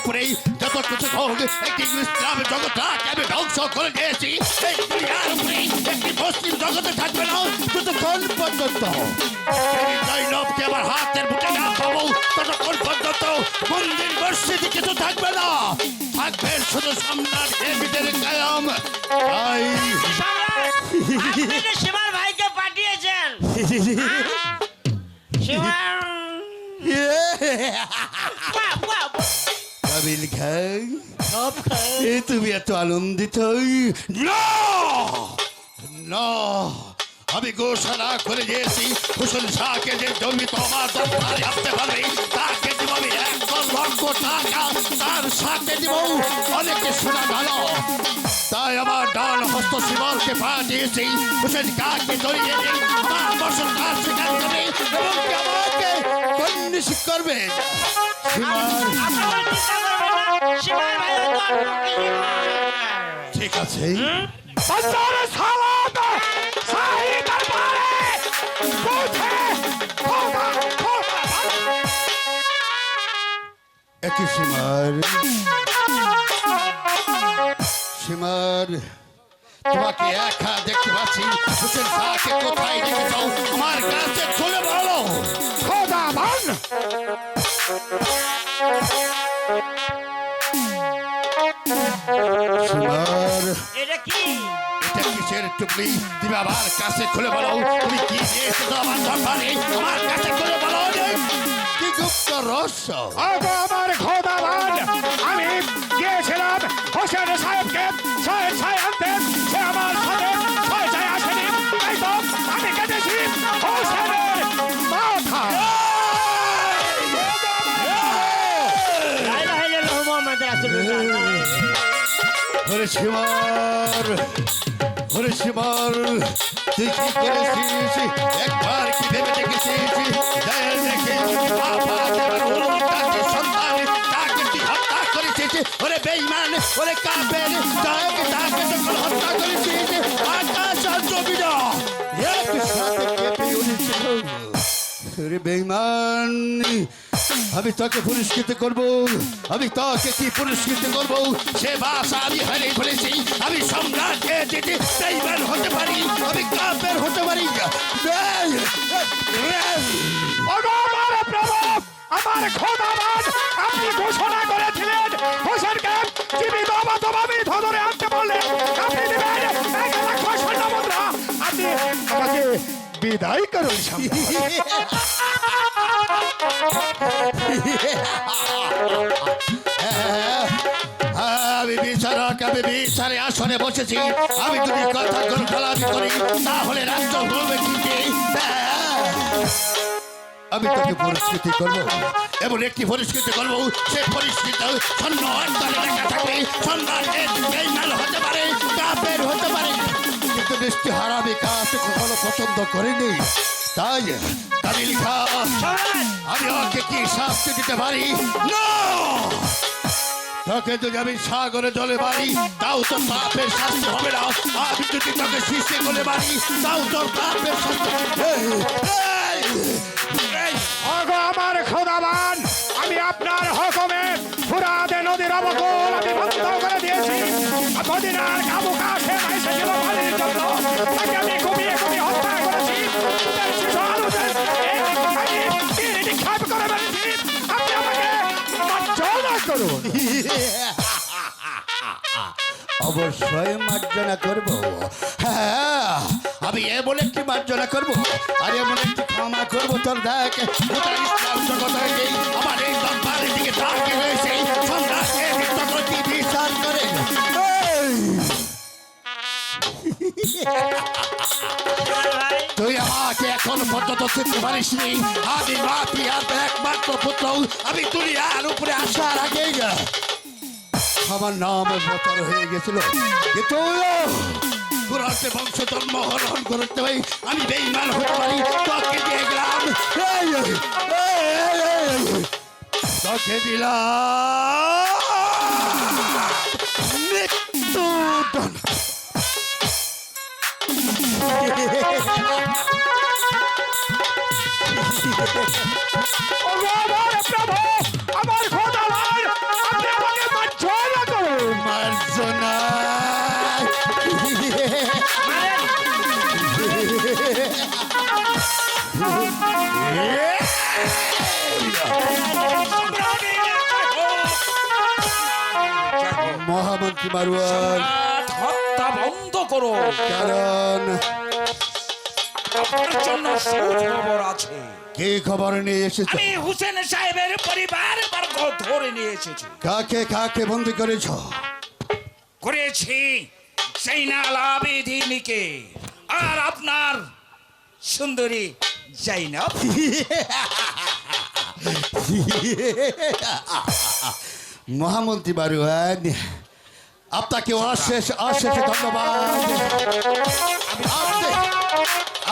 উপরে যত কিছু হোক একটি ইসলাম জগৎটাকে আমি ধ্বংস করে দিয়েছি। এই দুনিয়ার উপরে একটি মুসলিম জগতে থাকবে না ততক্ষণ পর্যন্ত। জৈনবকে আমার হাতের বুকে না পাবো ততক্ষণ পর্যন্ত মন্দির মসজিদে কিছু থাকবে না, থাকবে শুধু সম্রাট ডেভিডের কায়াম। সীমার ভাইকে পাঠিয়েছেন। কাবিল খাই তুমি এত আনন্দিত না? আমি ঘোষণা করে দিয়েছি হুসেন শাহকে যে জমি তোমার দরবারে আসতে পারবে তাকে দিব আমি 1 লক্ষ টাকা, তার সাথে দিব অনেক সোনা ভালো। তাই আমার ডান হস্ত শিবলকে পাঠিয়েছি হুসেন শাহকে ধরিয়ে দিন, 5 বছর কাজ স্বীকার করবে এবং আমাকে কন্যাশিক করবে। ঠিক আছে একই সীমার তোমাকে একা দেখতে পাচ্ছি। হুসেন শাহকে কোথায় রেখে যাও আমার কাছে চলে বলো। খোদাবান এটা কি? এটা কিসের টুকলি? তুমি আমার কাছে খুলে বলো তুমি কি দিয়েছো আমার দরবারে, আমার কাছে খুলে বলো কি গুপ্ত রহস্য। আমার খোদাবান আমি গিয়েছিলাম হোসেন সাহেবকে ছয় ছায় আনতে, সে আমার সাথে ছয় ছায় আসেনি, তাই তো আমি কেটেছি হোসেনের মাথা। ওরে শিমার, ওরে শিমার, তুই কি করেছিস একবার কি ভেবে দেখেছিস? দেখে সন্তান তাকে তুই হত্যা করেছিস। ওরে বেঈমান, ওরে কাফের, তাকে যখন হত্যা করেছিস আকাশ আর জমি না একসাথে কেঁপে উঠেছিল। ওরে বেঈমান, আমি তাকে পুরস্কৃত করব। আমি তাকে কি পুরস্কৃত করব সে বাসা আমি হারিয়ে ফেলেছি। আমি সম্রাটকে যেতে বেঈমান হতে পারি, আমি কাফের হতে পারি। আমার খোদাবান আপনি ঘোষণা করেছিলেন হোসেনকে জীবিত অবস্থায় ধরে আনতে বললে আপনি দিবেন 1,00,000 স্বর্ণ মুদ্রা। আপনি আমাকে বিদায় করুন। আমি বিচারক, আমি বিচারে আসনে বসেছি। আমি যদি কথা খালামি করি তাহলে রাষ্ট্র বলবে কি? আমি তাকে পরিস্কৃতি করবো, এমন একটি পরিস্কৃতি করবো সে পরিস্কৃত স্বর্ণ অঞ্চলে লেখা থাকবে সম্রাটের বেঈমান হতে পারে, কাফের হতে পারে, কিন্তু দৃষ্টি হারামি কাছে কখনো পছন্দ করিনি। তাই কাবিল খাঁ আমি ওকে কি শাস্তি দিতে পারি? না, তোকে যদি আমি সাগরে জলে মারি তাও তো পাপের শাস্তি হবে না। আমি যদি তোকে শীর্ষে গলে মারি তাও তোর পাপের শাস্তি। আমার খোদাবান আমি আপনার হুকুমে ফুরাতে নদীর অবকল আমি বন্ধ করে দিয়েছি। মদিনার কাবু কাছে এসেছিল পানির জন্য, তাকে আমি কুপিয়ে হত্যা করেছি। নিক্ষেপ করে ফেলেছি। আপনি আমাকে মার্জনা করুন। অবশ্যই মার্জনা করব। হ্যাঁ, আমি এমন একটি মার্জনা করব আর এমন একটি ক্ষমা করব। তোর দেখ ইসলাম জগৎ আমার এই দরবারের দিকে তাকিয়ে রয়েছে, সম্রাটকে জগৎটি বিচার করে। তুই আমাকে এখন পর্যন্ত চিনতে পারিসনি। আমি মাফিয়ার একমাত্র পুত্র। আমি দুনিয়ার উপরে আসার আগেই আমার নাম বতর হয়ে গেছিল, কিন্তু কুরাতে বংশ জন্ম হরণ করতে হয়। আমি বেঈমান হতে পারি, তোকে দিয়ে গেলাম, তোকে দিলাম মৃত্যুদণ্ড। আমার খোদাবান আপনি মহামন্ত্রী মারুয়ান, সম্রাট, হত্যা বন্ধ করো। কারণ আপনার জন্য সুখবর আছে। কি খবর নিয়ে এসেছো? আমি হুসেন সাহেবের পরিবার বর্গ ধরে নিয়ে এসেছি। কাকে কাকে বন্দি করেছ? করেছি জাইনাল আবেদিনীকে আর আপনার সুন্দরী জাইনাব। মহামন্ত্রী মারুয়ান, আপনাকে অশেষ অশেষ ধন্যবাদ।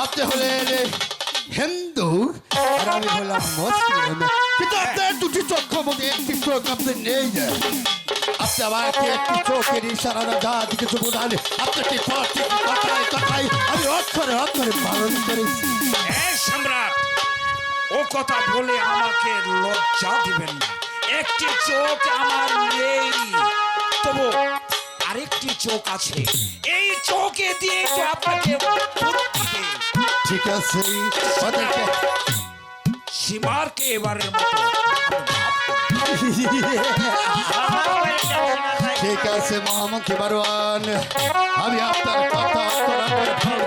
আপনি হলেন হিন্দু আর আমি হলাম মুসলিম, কিন্তু আপনার দুটি চক্ষু মধ্যে একটি চোখ আপনি নেই। আপনি আমাকে একটি চোখের ইশারা যা কিছু বোঝান, আপনাকে কথায় কথায় আমি অক্ষরে অক্ষরে পালন করেছি। এই সম্রাট, ও কথা বলে আমাকে লজ্জা দিবেন না। একটি চোখ আমার নেই, তবু আরেকটি চোখ আছে। এই চোখে দিয়ে তো আপনাকে বুদ্ধি ঠিক আছে, ওদেরকে সীমারকে এবারের মতো মাফ করুন। ঠিক আছে মহামন্ত্রী মারওয়ান, আমি আপনার কথা পালন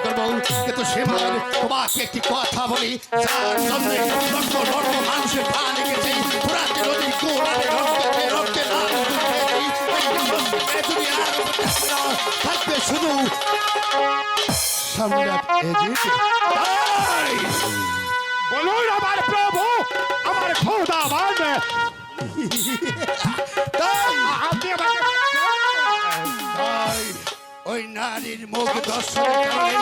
করবো, কিন্তু সীমার তোমাকে একটি কথা বলি, যার জন্য লক্ষ লক্ষ মানুষের প্রাণ লেগেছে, পুরাতে নদীর গোড়াতে রক্তে রক্তে লাল থাকবে শুধু সম্রাট এজিদ। বলুন আমার প্রভু, আমার খোদাবান, আপনি আমাকে তাই ওই নারীর মুখ দর্শন করেই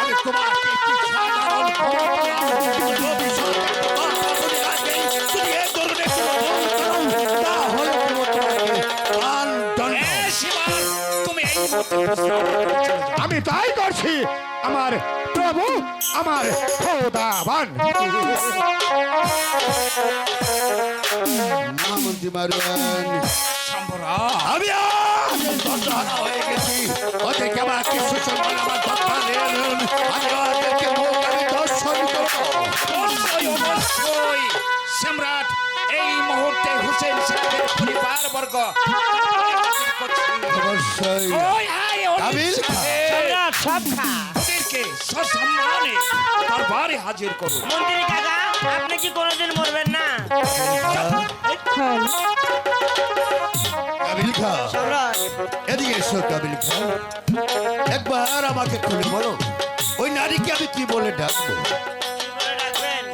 আমি তোমাকে একটি সাধারণ খবর দিলাম, কিন্তু ভবিষ্যতে কথা বলে রাখবে, তুমি এ ধরনের কোনো ভুল করো, তাহলে দেব তোমাকে প্রাণদণ্ড। এই সীমার, তুমি এই মুহূর্তে বিশ্রাম করে চলে যাও। আমি তাই করছি আমার প্রভু, আমার খোদাবান। মহামন্ত্রী মারুয়ান, সম্রাট, আমি দশহারা হয়ে গেছি, ওদেরকে আমার কিছু সময় আমার কথা নেন, আমি ওদেরকে মুখ আমি দর্শন করবো। অবশ্যই অবশ্যই সম্রাট, এই মুহূর্তে হুসেন সাহেবের পরিবার বর্গ অবশ্যই কাবিল খা। সব খা। ওদেরকে সসম্মানে দরবারে হাজির করুন। মন্ত্রী কাকা, আপনি কি কোনোদিন মরবেন না? কাবিল খা, সম্রাট, এদিকে এসো কাবিল খা, একবার আমাকে খুলে বলো ওই নারীকে আমি কি বলে ডাকবো? কি বলে ডাকবেন?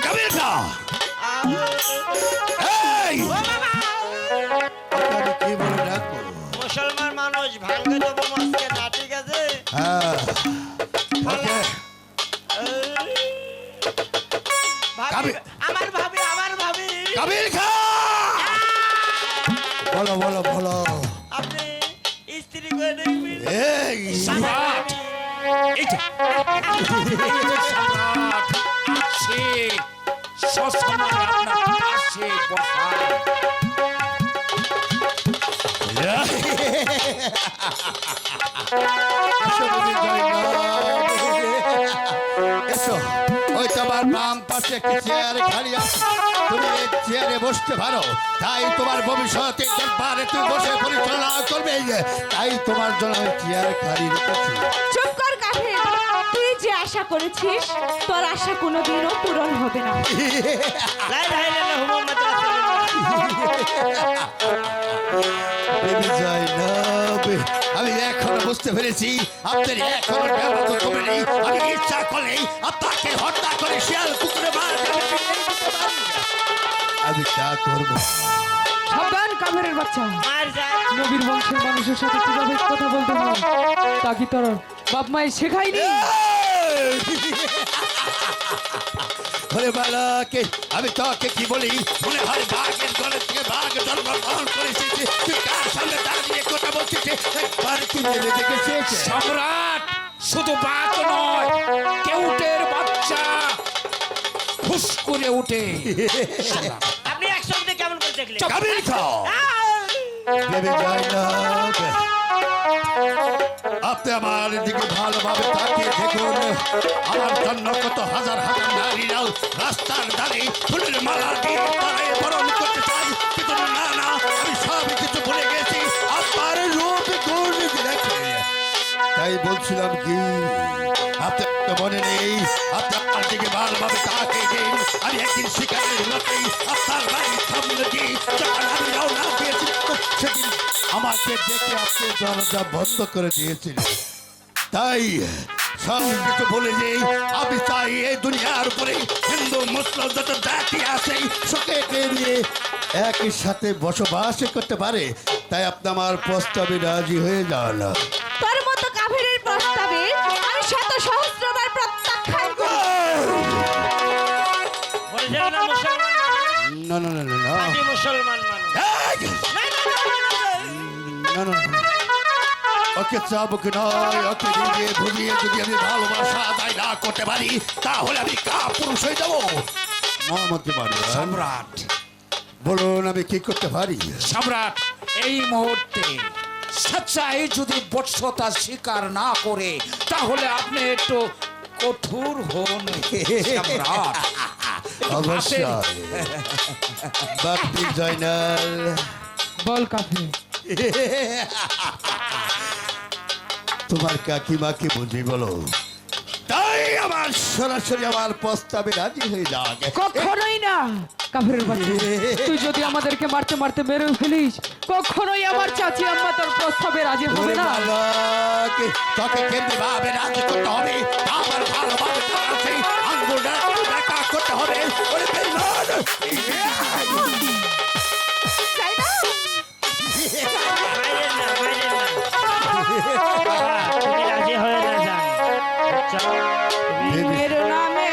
কাবিল খা, এই ও বাবা! ওকে আমি কি বলে ডাকবো? মুসলমান মানুষ ভাঙ্গে দেবো মস্কে না, ঠিক আছে? হ্যাঁ, ওকে ভাবি, কাবি- আমার ভাবি, আমার ভাবি। কাবিল খা, বলো বলো বলো। আপনি স্ত্রী করে দেখবেন। এই সম্রাট, এই যে সম্রাট আছে, সসম্মানে আপনার পাশে বসা। এসো, ওই তোমার বাম পাশে একটি চেয়ার খালি আছে, তুমি এই চেয়ারে বসতে পারো, তাই তোমার ভবিষ্যতে দরবারে তুমি বসে পরিচালনা করবে, তাই তোমার জন্য আমি চেয়ার খালি রেখেছি। চুপ কর কাফের, তুই যে আশা করেছিস তোর আশা কোনোদিনও পূরণ হবে না। লা ইলাহা ইল্লাল্লাহু মুহাম্মাদুর রাসূলুল্লাহ। দেবী জয়নব, আমি এখনো বুঝতে পেরেছি আপনার এখনো ব্যবহার করেনি, আমি ইচ্ছা করলেই আপনাকে হত্যা করে শিয়াল কুকুরে মার আমি তা করবো। সাবধান কাফেরের বাচ্চা, মার যায়। নবীর বংশের মানুষের সাথে কিভাবে কথা বলতে হয় তা কি তোর বাপ মায়ের শেখায়নি? ওরে বালাকে, আমি তোকে কি বলি, মনে হয় বাঘের গলে থেকে বাঘ জন্মগ্রহণ করেছে, তুই কার সামনে দাঁড়িয়ে কথা বলছিস, একবার তুই জেনে দেখেছিস? সম্রাট শুধু বাঘ নয়, কেউটের বাচ্চা ফুস করে উঠে। আপনি একসঙ্গে কেমন করে দেখলেন? কাবিল খাও, দেবী জয়নব, আপনি আমার দিকে ভালোভাবে তাকিয়ে দেখুন, আমার জন্য কত হাজার হাজার নারীরাও রাস্তার ধারে ফুলের মালা দিয়ে তারাই বরণ করতে চাই, কিন্তু না না, আমি সব কিছু ভুলে তাই বলছিলাম কি আপনার তো মনে নেই আপনার দিকে ভালোভাবে তাকে দিন আমি একদিন শিকারের মতোই আপনার বাড়ির সামনে দিয়ে যখন আমি রওনা দিয়েছি সেদিন আমাকে দেখে আপনি দরজা বন্ধ করে দিয়েছিলেন তাই সব কিছু বলে যে আমি চাই এই দুনিয়ার উপরে হিন্দু মুসলিম যত জাতি আছে সুখে নিয়ে একই সাথে বসবাস করতে পারে তাই আপনি আমার প্রস্তাবে রাজি হয়ে যান তোর মতো কাফেরের প্রস্তাবে আমি শত সহস্রবার প্রত্যাখ্যান করি। বলছেন না মুসলমান মানুষ? না না না না না খাঁটি মুসলমান মানুষ। এই! না না না ওকে চাবুক নয় ওকে বুঝিয়ে বুঝিয়ে যদি আমি ভালোবাসা আদায় না করতে পারি তাহলে আমি কাপুরুষ হয়ে যাবো মোহাম্মদ সম্রাট বলুন আমি কি করতে পারি সম্রাট এই মুহূর্তে সচ্চাই যদি বৎসতা স্বীকার না করে তাহলে আপনি একটু কঠোর হন সম্রাট অবশ্যই বাপ্পি জয়নাল বল কাফি তোমার কাকিমাকে বুঝি বলো তাই আমার সরাসরি আমার প্রস্তাবে রাজি হয়ে যাক কখনোই না কাফেরের বাচ্চা তুই যদি আমাদেরকে মারতে মারতে মেরে ফেলিস কখনোই আমার চাচি আম্মা তোর প্রস্তাবে রাজি হবে ওরে না বালক, তোকে কেমনি ভাবে রাজি করতে হবে আমার ভালোভাবে আছে আঙ্গুলটা দেখা করতে হবে ওরে বেইমান! তাই না? মাইরেন না, মাইরেন না। বাবা, তুমি রাজি হয়ে না যান। চলো, তুমি- মেরো নামে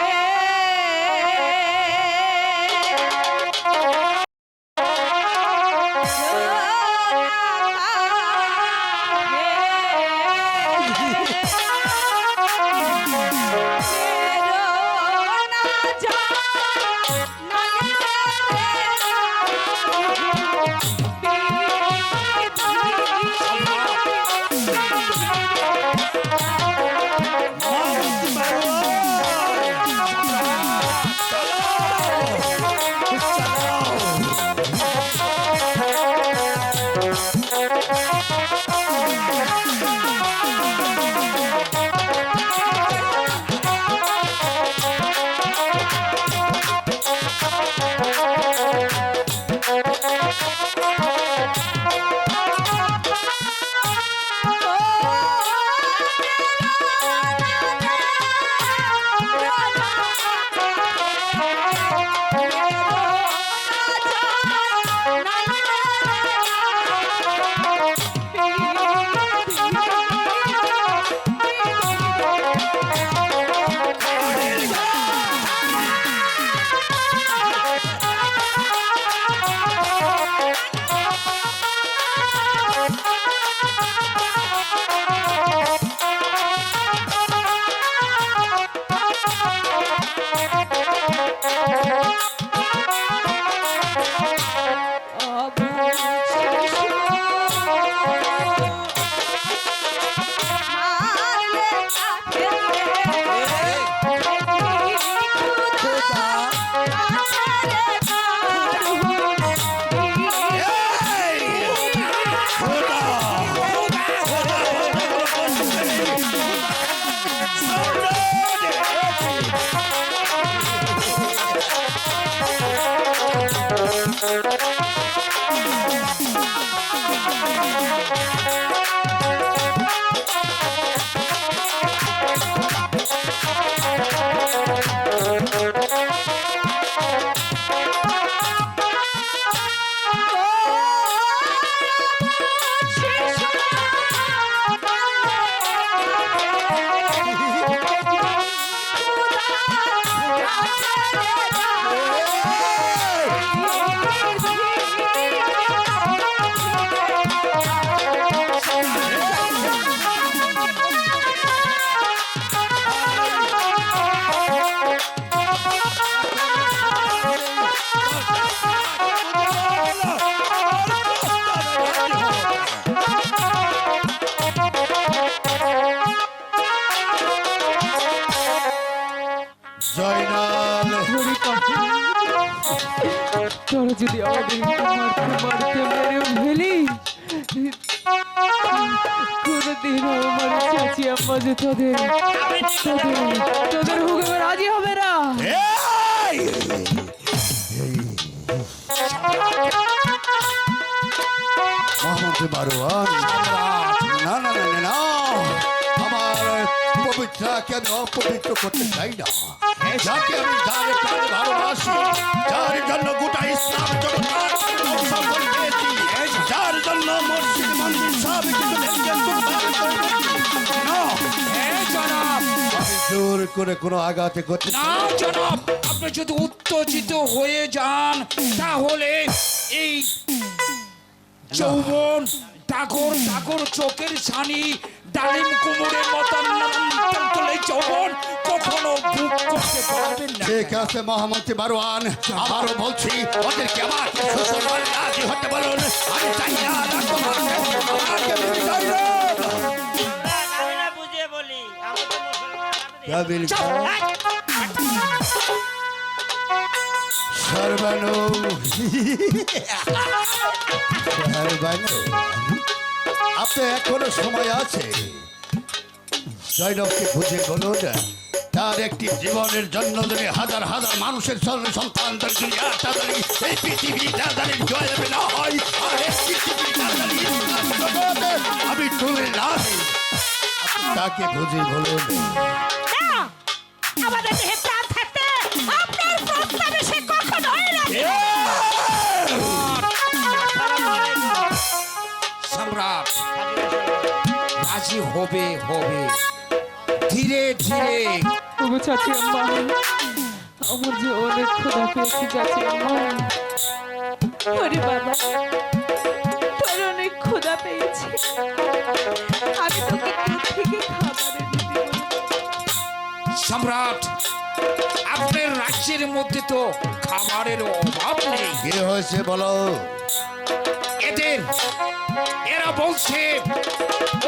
জয়নাল ওরে কাফি তোরা যদি আমাদের মারতে মারতে মেরে ফেলিস কোনদিন আমার চাচি আম্মা যে তোদের তোদের হুকুমে রাজি হবে না। এই! মহামন্ত্রী মারোয়ান, না না না না না, আমার পবিত্রাকে আমি অপবিত্র করতে চাই না। যাকে আমি যার প্রাণে ভালোবাসি, যার জন্য গোটা ইসলাম জগৎ সফল পেয়েছি, যার জন্য মসজিদ মন্দির সব কিছু ভেঙে চুরমার করে দিয়েছি। না, জনাব, আমি জোর করে কোনো আঘাতে করতে না জনাব, আপনি যদি উত্তেজিত হয়ে যান তাহলে এই যৌবন ডাগর ডাগর চোখের ছানি ডালিম কুমড়ের মতন যৌবন কখনো বুক করতে পারবেন না। ঠিক আছে মহামন্ত্রী মারোয়ান, আবারও বলছি ওদেরকে আমার শ্বশুর বাড়ি রাজি হতে বলুন। আমি চাই না রাজকুমারকে আমাকে বিয়ে করুন। আমি না বুঝিয়ে বলি আমি তো মুসলমান, আমি তো কাবিল চল, খান, সর্বাণু সর্বাণু, আপনি এখনো সময় আছে। জয়নবকে খুঁজে বলুন তার একটি জীবনের জন্য যদি হাজার হাজার মানুষের সন্তান এই পৃথিবী তাড়াতাড়ি জয় হবে না হয়, আর এই পৃথিবী তাড়াতাড়ি ইসলাম জগতে আমি তুলে না দিই। আপনি তাকে বুঝে বলুন। আমাদের দেহে প্রাণ থাকতে আপনার প্রস্তাবে সে কখনোই রাজি হবে না। সম্রাট রাজি হবে হবে ধীরে ধীরে। ওগো চাচি আম্মা, আমার যে অনেক ক্ষুধা পেয়েছে চাচি আম্মা। ওরে বাবা, তোর অনেক ক্ষুধা পেয়েছে, আমি তোকে দূর থেকে খাবার এনে দেব। সম্রাট, আপনার রাজ্যের মধ্যে তো খাবারের অভাব নেই। কি হয়েছে বলো? এরা বলছে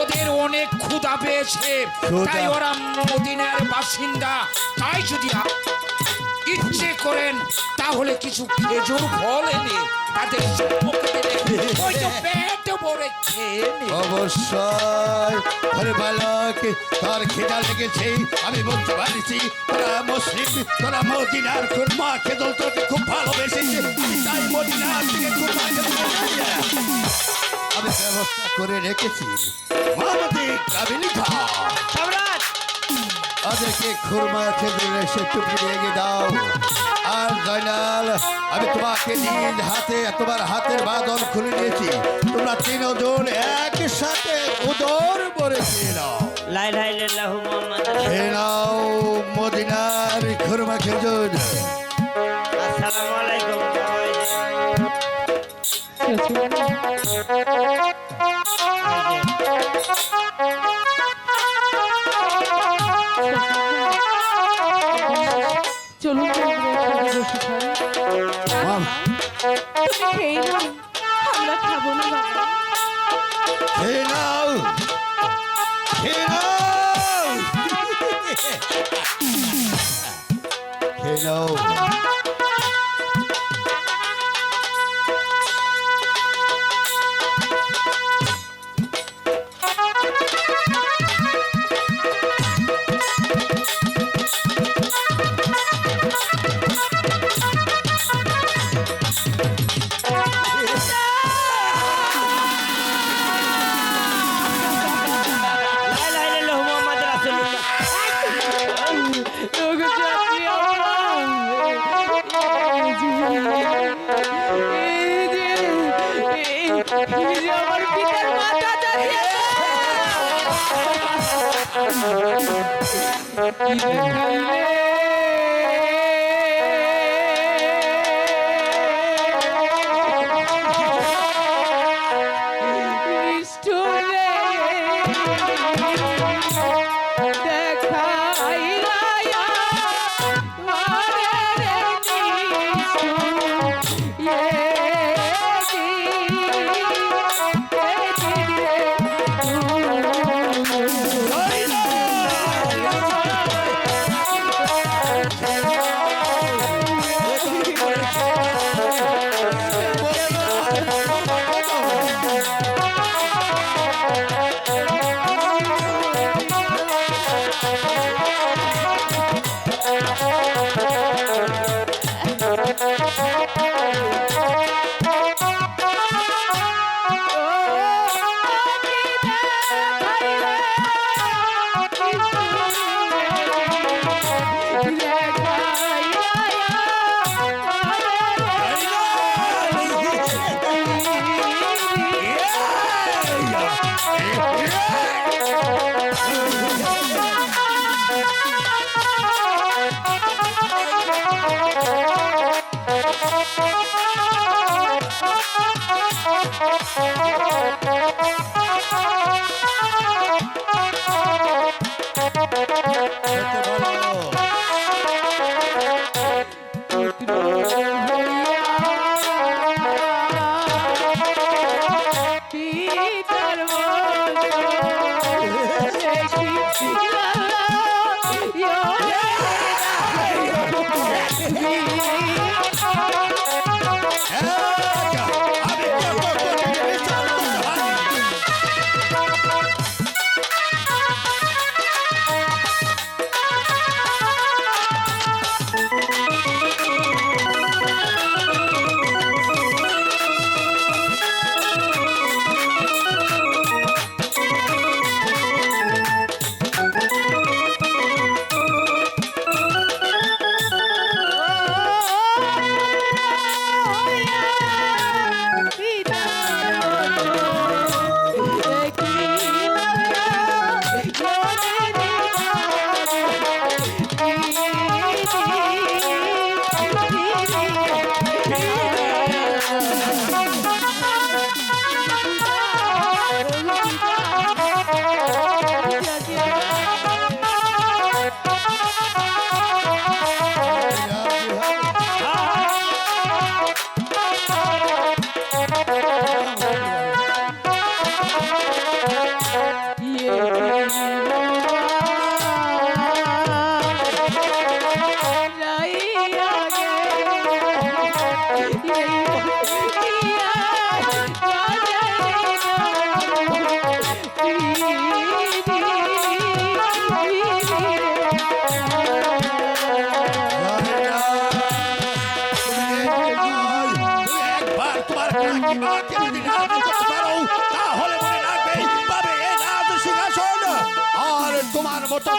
ওদের অনেক ক্ষুধা পেয়েছে, ক্ষুধা? তাই ওরা মদিনার বাসিন্দা। তাই যদি ইচ্ছে করেন তাহলে কিছু খেজুর ফল এনে তাদের সম্মুখে দিলে হয়তো পেট ভরে খেয়ে নেবে। অবশ্যই। আরে বালক, তার খিদা লেগেছে, আমি বলতে পারছি। তোরা মুসলিম, তোরা মদিনার খুরমা খেদল তোকে খুব ভালোবেসেছে, তাই মদিনার থেকে খুরমা খেদল আমি ব্যবস্থা করে রেখেছি। মামতি কাবিলি খা, সম্রাট, ওদেরকে খুরমা খেদল এসে টুপি রেখে দাও। আর জয়নাল, আমি তোমাকে নিজ হাতে তোমার হাতের বাঁধন খুলে নিয়েছি। তোমরা তিনজন একসাথে উদর ভরে খেয়ে নাও। লা ইলাহা ইল্লাল্লাহু মুহাম্মাদুর খেয়ে নাও মদিনার খুরমা খেজুর। আসসালামু আলাইকুম। চাচি চলুন তো আমরা এখানে বসে খাই। মাম, তুমি খেয়ে নাও, আমরা খাবো না বাবা। খেয়ে নাও, খেয়ে নাও, খেয়ে নাও। লা ইলাহা ইল্লাল্লাহু মুহাম্মাদুর রাসূলুল্লাহ। ওগো চাচি আম্মা, এই যে আমার পিতার মাথা চাচি আম্মা। কি দেখাইলে নিষ্ঠুরে দেখাইলা মারে রে নিষ্ঠুর আমি কত কঠিন বিচার করতে পারি। একবার তোমার কাকিমাকে যদি রাজি করতে পারো, তাহলে মনে রাখবে পাবে এই রাজ সিংহাসন। আর তোমার মতো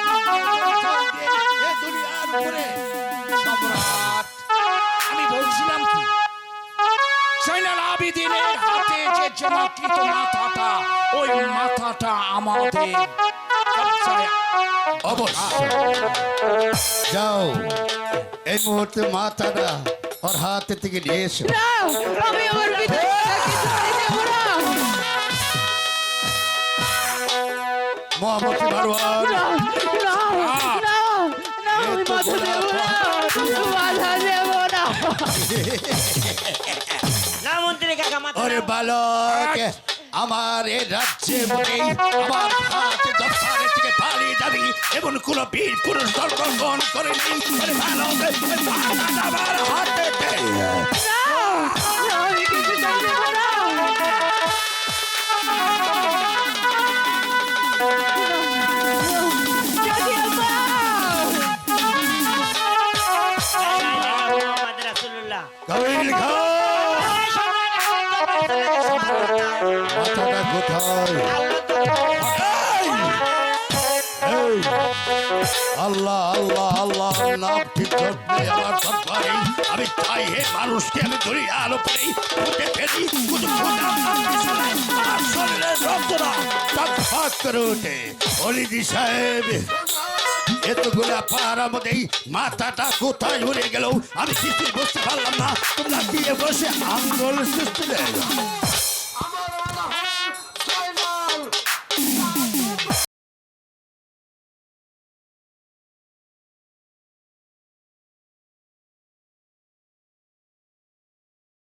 এই দুনিয়ার উপরে সম্রাট, আমি বলছিলাম কি, জয়নাল আবেদিনের হাতে যে জমাকৃত মাথাটা, ওই মাথাটা আমাদের কবজায়। অবশ্যই যাও, এই মুহূর্তে মাথাটা ওর হাতে থেকে নিয়ে এসো। আমি আমার পিতাকে কিছু দেব না। মহামতি বারোয়ার, আমি মাথা দেব না, মাথা দেব না। না মন্ত্রী কাকা মাথা ওরে নাও। বালক, আমার এই রাজ্যে বলে আমার হাতে দরবারের থেকে পালিয়ে যাবি এমন কোন বীর পুরুষ জন্মগ্রহণ করেনি। ওরে বালক, ওই মাথাটা আমার হাতে দে। আমি কিছু দেব না। যদি মোহাম্মদ রাসূলুল্লাহ। কবির খা, মাথাটা কোথায়? এই, আল্লাহ আল্লাহ আল্লাহ নাম ঠিক ধরতে আমার দরবারে আমি চাই হে মানুষকে আমি ধরি আলো পেলেই ফুটে ফেলি শুধু খোদার নাম শুনে আমার শরীরের রক্তটা টকটক করে ওঠে। হলিদি সাহেব, এতগুলা পাহারা মধ্যেই মাথাটা কোথায় উড়ে গেল আমি কিছুই বুঝতে পারলাম না। তোমরা দিয়ে বসে আন্দোলন সৃষ্টি